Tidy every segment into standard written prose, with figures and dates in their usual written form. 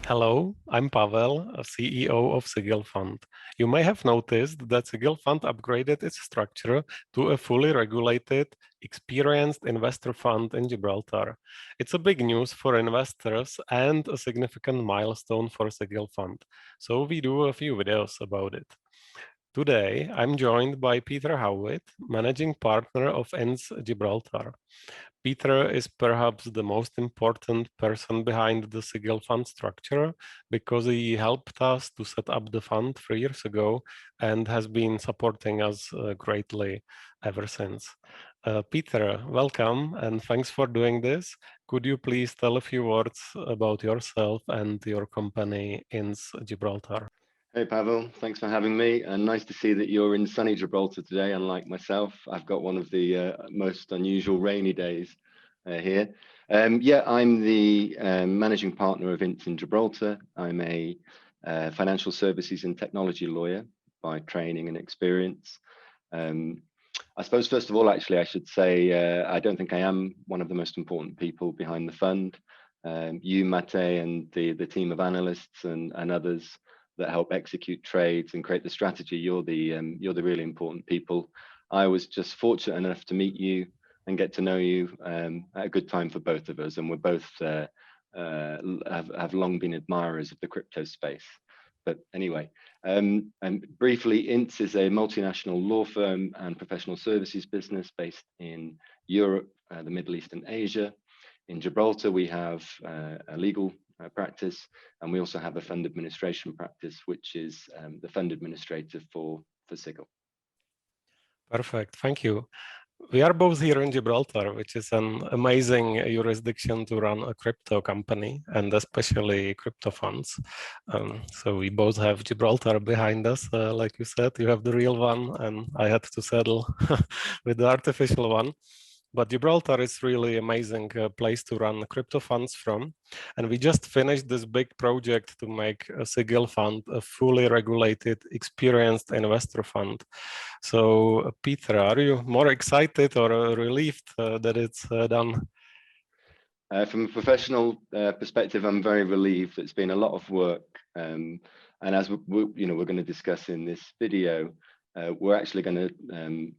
Hello, I'm Pavel, a CEO of Sigil Fund. You may have noticed that Sigil Fund upgraded its structure to a fully regulated, experienced investor fund in Gibraltar. It's a big news for investors and a significant milestone for Sigil Fund, so we do a few videos about it. Today, I'm joined by Peter Howitt, managing partner of Ince Gibraltar. Peter is perhaps the most important person behind the Sigil Fund structure because he helped us to set up the fund 3 years ago and has been supporting us greatly ever since. Peter, welcome and thanks for doing this. Could you please tell a few words about yourself and your company, Ince Gibraltar? Hey Pavel, thanks for having me, and nice to see that you're in sunny Gibraltar today. Unlike myself, I've got one of the most unusual rainy days here. Yeah, I'm the managing partner of Ince in Gibraltar. I'm a financial services and technology lawyer by training and experience. I suppose first of all, actually, I should say I don't think I am one of the most important people behind the fund. You, Mate, and the team of analysts and others that help execute trades and create the strategy, you're the really important people. I was just fortunate enough to meet you and get to know you at a good time for both of us, and we're both have long been admirers of the crypto space. But anyway, and briefly, Ince is a multinational law firm and professional services business based in Europe, the Middle East and Asia. In Gibraltar, we have a legal practice, and we also have a fund administration practice, which is the fund administrator for Sigil. Perfect, thank you. We are both here in Gibraltar, which is an amazing jurisdiction to run a crypto company and especially crypto funds. So we both have Gibraltar behind us, like you said. You have the real one, and I had to settle with the artificial one. But Gibraltar is really amazing place to run crypto funds from. And we just finished this big project to make a Sigil Fund a fully regulated, experienced investor fund. So, Peter, are you more excited or relieved that it's done? From a professional perspective, I'm very relieved. It's been a lot of work. And as we're going to discuss in this video, we're actually going to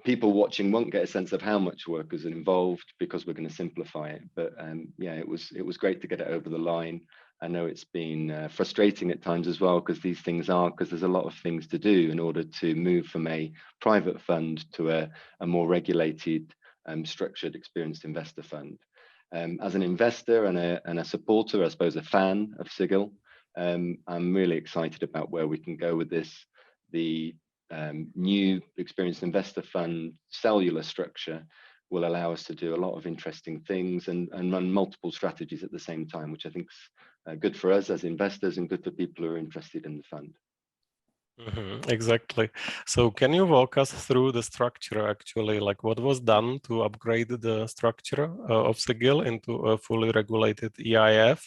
people watching won't get a sense of how much work is involved because we're going to simplify it. But yeah, it was great to get it over the line. I know it's been frustrating at times as well because there's a lot of things to do in order to move from a private fund to a more regulated, structured, experienced investor fund. As an investor and a supporter, I suppose a fan of Sigil, I'm really excited about where we can go with this. The new experienced investor fund cellular structure will allow us to do a lot of interesting things and run multiple strategies at the same time, which I think is good for us as investors and good for people who are interested in the fund. Exactly. So can you walk us through the structure actually, like what was done to upgrade the structure of Sigil into a fully regulated EIF?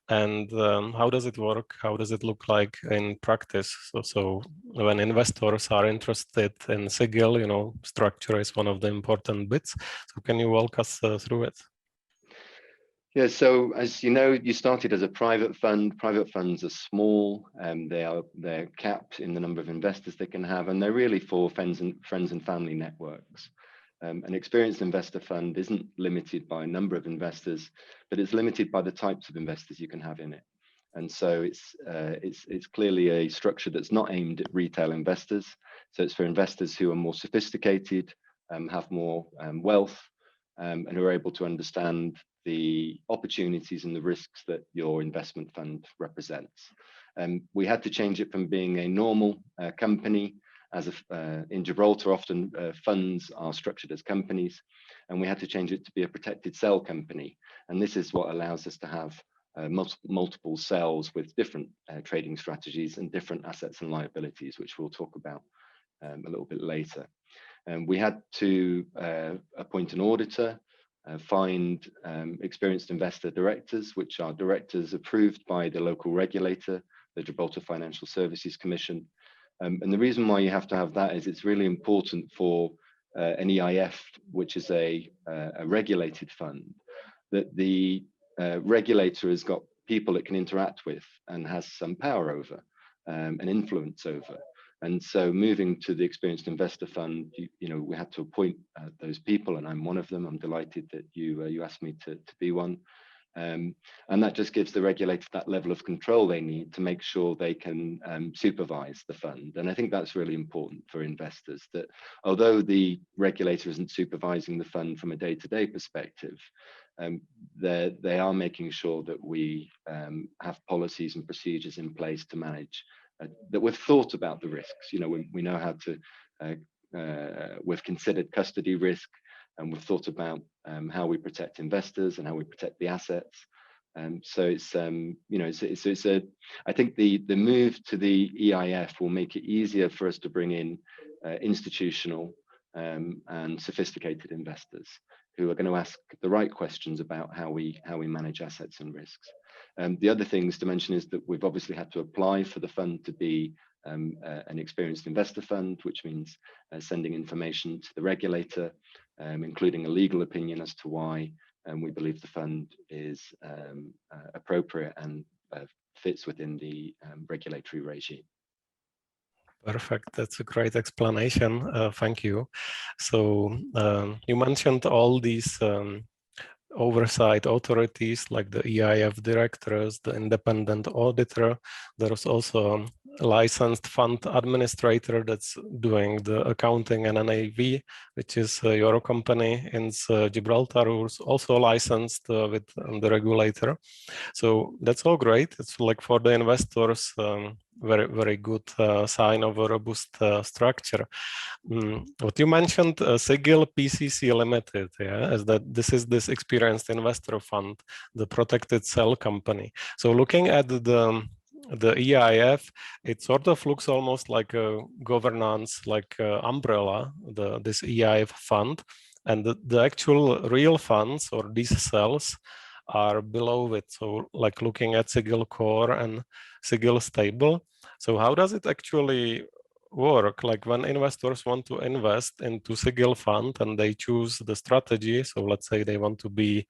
And how does it work? How does it look like in practice? So when investors are interested in Sigil, structure is one of the important bits. So can you walk us through it? Yeah, so as you know, you started as a private fund. Private funds are small, and they're capped in the number of investors they can have, and they're really for friends and family networks. An experienced investor fund isn't limited by a number of investors, but it's limited by the types of investors you can have in it. And so it's clearly a structure that's not aimed at retail investors. So it's for investors who are more sophisticated, have more wealth, and who are able to understand the opportunities and the risks that your investment fund represents. We had to change it from being a normal company. In Gibraltar, often funds are structured as companies, and we had to change it to be a protected cell company. And this is what allows us to have multiple cells with different trading strategies and different assets and liabilities, which we'll talk about a little bit later. We had to appoint an auditor, find experienced investor directors, which are directors approved by the local regulator, the Gibraltar Financial Services Commission. And the reason why you have to have that is it's really important for an EIF, which is a regulated fund, that the regulator has got people it can interact with and has some power over and influence over. And so moving to the Experienced Investor Fund, you know, we had to appoint those people, and I'm one of them. I'm delighted that you asked me to be one. And that just gives the regulator that level of control they need to make sure they can supervise the fund. And I think that's really important for investors, that although the regulator isn't supervising the fund from a day-to-day perspective, they are making sure that we have policies and procedures in place to manage, that we've thought about the risks. You know, we know how to, we've considered custody risk, and we've thought about how we protect investors and how we protect the assets. So it's, you know, it's a, I think the move to the EIF will make it easier for us to bring in institutional and sophisticated investors who are going to ask the right questions about how we manage assets and risks. The other things to mention is that we've obviously had to apply for the fund to be an experienced investor fund, which means sending information to the regulator, including a legal opinion as to why we believe the fund is appropriate and fits within the regulatory regime. Perfect. That's a great explanation. Thank you. So you mentioned all these oversight authorities like the EIF directors, the independent auditor. There's also a licensed fund administrator that's doing the accounting and NAV, which is your company, Ince Gibraltar, who's also licensed with the regulator. So that's all great. It's like for the investors, very, very good sign of a robust structure. What you mentioned, Sigil PCC Limited, yeah, is that this is this experienced investor fund, the protected cell company. So looking at the EIF, it sort of looks almost like a governance, like umbrella, this EIF fund, and the actual real funds or these cells are below it. So like looking at Sigil Core and Sigil Stable. So how does it actually work? Like when investors want to invest into Sigil fund and they choose the strategy, so let's say they want to be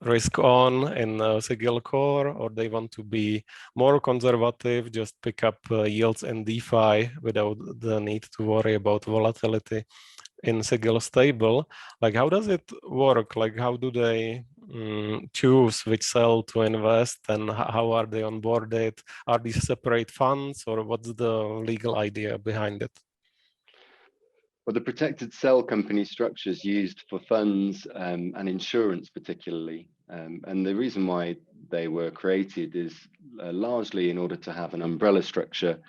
risk on in Sigil Core, or they want to be more conservative, just pick up yields in DeFi without the need to worry about volatility in Sigil Stable. Like how does it work? Like how do they choose which cell to invest, and how are they onboarded? Are these separate funds, or what's the legal idea behind it? Well, the protected cell company structure is used for funds and insurance particularly. And the reason why they were created is largely in order to have an umbrella structure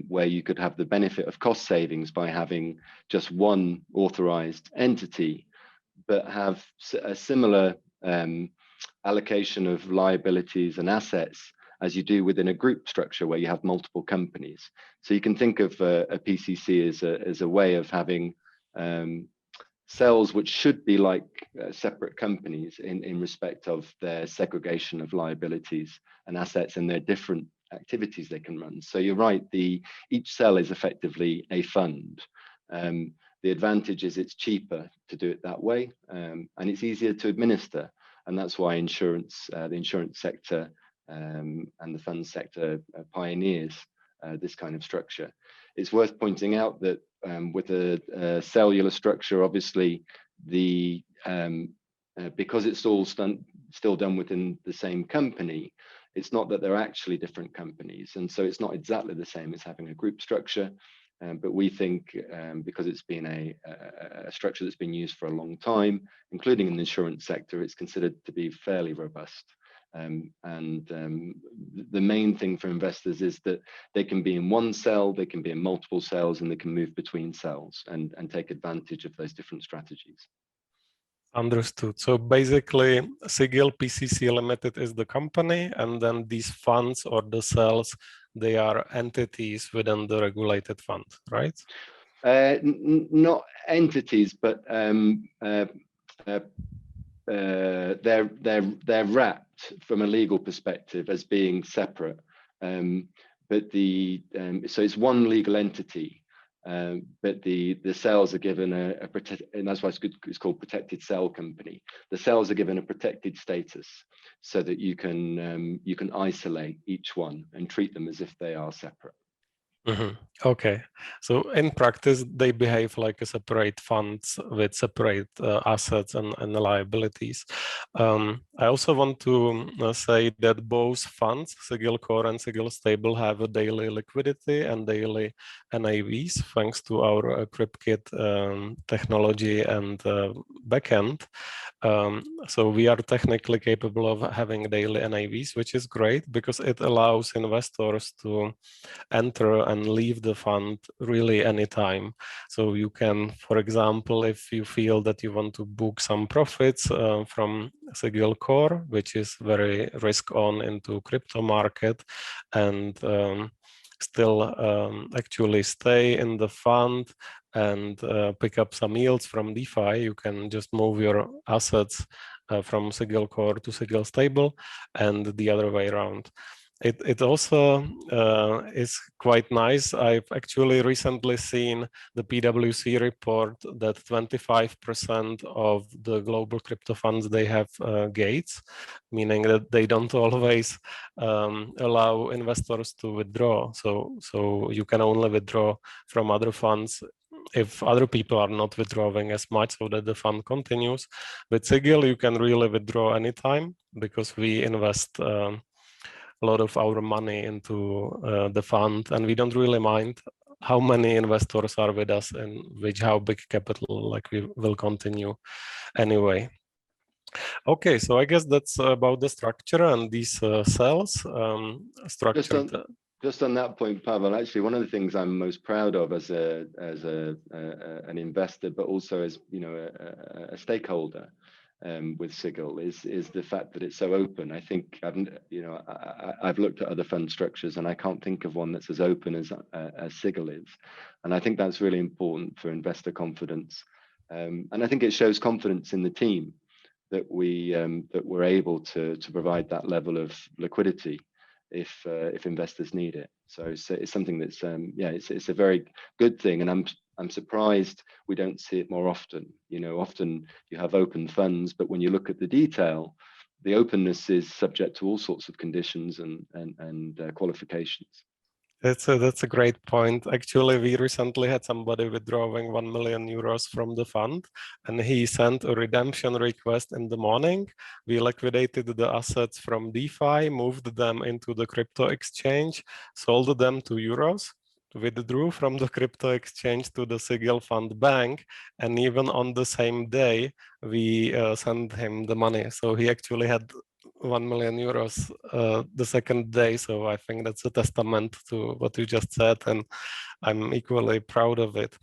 where you could have the benefit of cost savings by having just one authorized entity, but have a similar allocation of liabilities and assets as you do within a group structure where you have multiple companies. So you can think of a PCC as a way of having cells which should be like separate companies in respect of their segregation of liabilities and assets and their different activities they can run. So you're right, each cell is effectively a fund. The advantage is it's cheaper to do it that way, and it's easier to administer. And that's why the insurance sector and the fund sector pioneers this kind of structure. It's worth pointing out that with a cellular structure, obviously, because it's all still done within the same company, it's not that they're actually different companies. And so it's not exactly the same as having a group structure. But we think because it's been a structure that's been used for a long time, including in the insurance sector, it's considered to be fairly robust. The main thing for investors is that they can be in one cell, they can be in multiple cells, and they can move between cells and take advantage of those different strategies. Understood. So basically, Sigil PCC Limited is the company, and then these funds or the cells, they are entities within the regulated fund, right? Not entities, but they're wrapped from a legal perspective as being separate. So it's one legal entity, but the sales are given a protected, and that's why it's called protected sale company. The sales are given a protected status so that you can isolate each one and treat them as if they are separate. Okay, so in practice, they behave like a separate funds with separate assets and liabilities. I also want to say that both funds, Sigil Core and Sigil Stable, have a daily liquidity and daily NAVs thanks to our CryptKit technology and backend. So we are technically capable of having daily NAVs, which is great because it allows investors to enter and leave the fund really anytime. So you can, for example, if you feel that you want to book some profits from Sigil Core, which is very risk on into crypto market, and still actually stay in the fund and pick up some yields from DeFi, you can just move your assets from Sigil Core to Sigil Stable and the other way around. It also is quite nice. I've actually recently seen the PwC report that 25% of the global crypto funds, they have gates, meaning that they don't always allow investors to withdraw. So you can only withdraw from other funds if other people are not withdrawing as much, so that the fund continues. With Sigil, you can really withdraw anytime because we invest a lot of our money into the fund, and we don't really mind how many investors are with us and which how big capital, like we will continue anyway. Okay, so I guess that's about the structure and these cells structured. Just on that point, Pavel, actually, one of the things I'm most proud of as an investor, but also as a stakeholder with Sigil, is the fact that it's so open. I think I've looked at other fund structures, and I can't think of one that's as open as Sigil is, and I think that's really important for investor confidence, and I think it shows confidence in the team that we're able to provide that level of liquidity if investors need it. So it's something that's it's a very good thing, and I'm surprised we don't see it more often. Often you have open funds, but when you look at the detail, the openness is subject to all sorts of conditions and qualifications. That's a great point. Actually, we recently had somebody withdrawing 1 million euros from the fund, and he sent a redemption request in the morning. We liquidated the assets from DeFi, moved them into the crypto exchange, sold them to euros, withdrew from the crypto exchange to the Sigil Fund bank, and even on the same day, we sent him the money. So he actually had 1 million euros the second day. So I think that's a testament to what you just said, and I'm equally proud of it.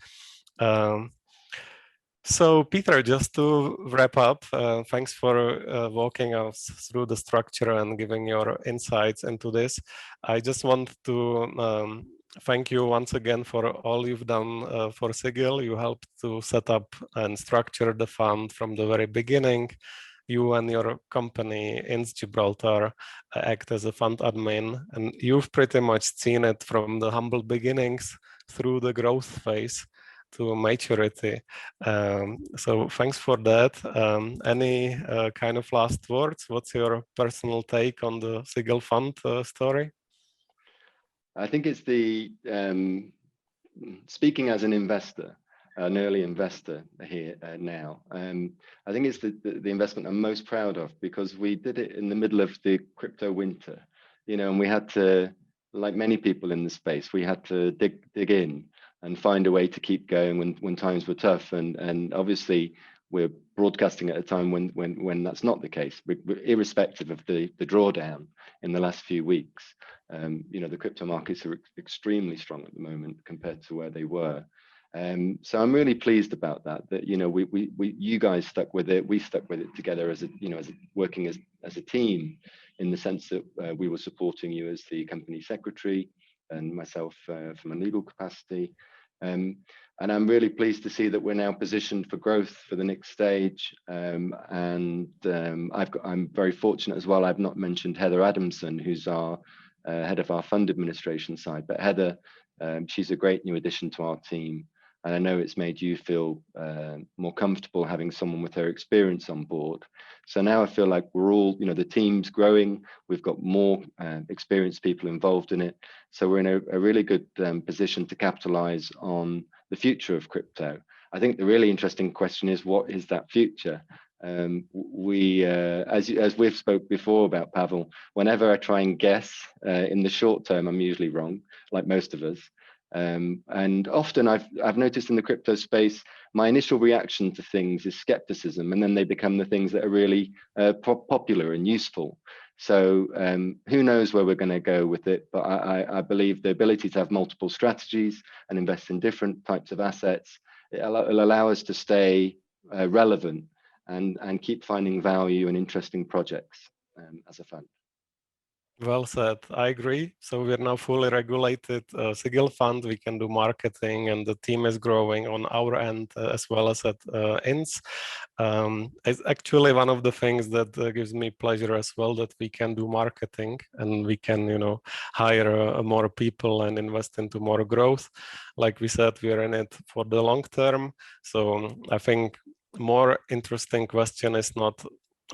So Peter, just to wrap up, thanks for walking us through the structure and giving your insights into this. I just want to thank you once again for all you've done for Sigil. You helped to set up and structure the fund from the very beginning. You and your company, Ince Gibraltar, act as a fund admin, and you've pretty much seen it from the humble beginnings through the growth phase to maturity. So thanks for that. Any kind of last words? What's your personal take on the Sigil Fund story? I think it's the speaking as an investor, an early investor here now. I think it's the investment I'm most proud of, because we did it in the middle of the crypto winter, and we had to, like many people in the space, we had to dig in and find a way to keep going when times were tough. And obviously we're broadcasting at a time when that's not the case, irrespective of the drawdown in the last few weeks. The crypto markets are extremely strong at the moment compared to where they were. So I'm really pleased about that you guys stuck with it. We stuck with it together as working as a team, in the sense that we were supporting you as the company secretary and myself from a legal capacity. And I'm really pleased to see that we're now positioned for growth for the next stage. I'm very fortunate as well. I've not mentioned Heather Adamson, who's our head of our fund administration side, but Heather She's a great new addition to our team. And I know it's made you feel more comfortable having someone with her experience on board. So now I feel like we're all, the team's growing. We've got more experienced people involved in it. So we're in a really good position to capitalize on the future of crypto. I think the really interesting question is, what is that future? As we've spoke before about, Pavel, whenever I try and guess in the short term, I'm usually wrong, like most of us. And often I've noticed in the crypto space, my initial reaction to things is skepticism, and then they become the things that are really popular and useful. So who knows where we're going to go with it, but I believe the ability to have multiple strategies and invest in different types of assets, it'll allow us to stay relevant and keep finding value and interesting projects as a fund. Well said. I agree. So we're now fully regulated Sigil fund. We can do marketing, and the team is growing on our end as well as at Ince. It's actually one of the things that gives me pleasure as well, that we can do marketing and we can, hire more people and invest into more growth. Like we said, we are in it for the long term. So I think more interesting question is not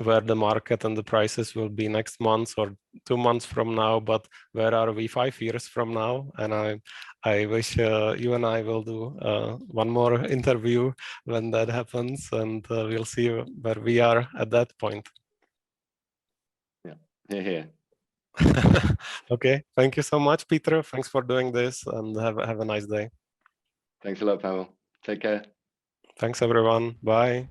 where the market and the prices will be next month or 2 months from now, but where are we 5 years from now? And I wish you and I will do one more interview when that happens, and we'll see where we are at that point. Yeah, here. Okay, thank you so much, Peter. Thanks for doing this, and have a nice day. Thanks a lot, Pavel. Take care. Thanks, everyone. Bye.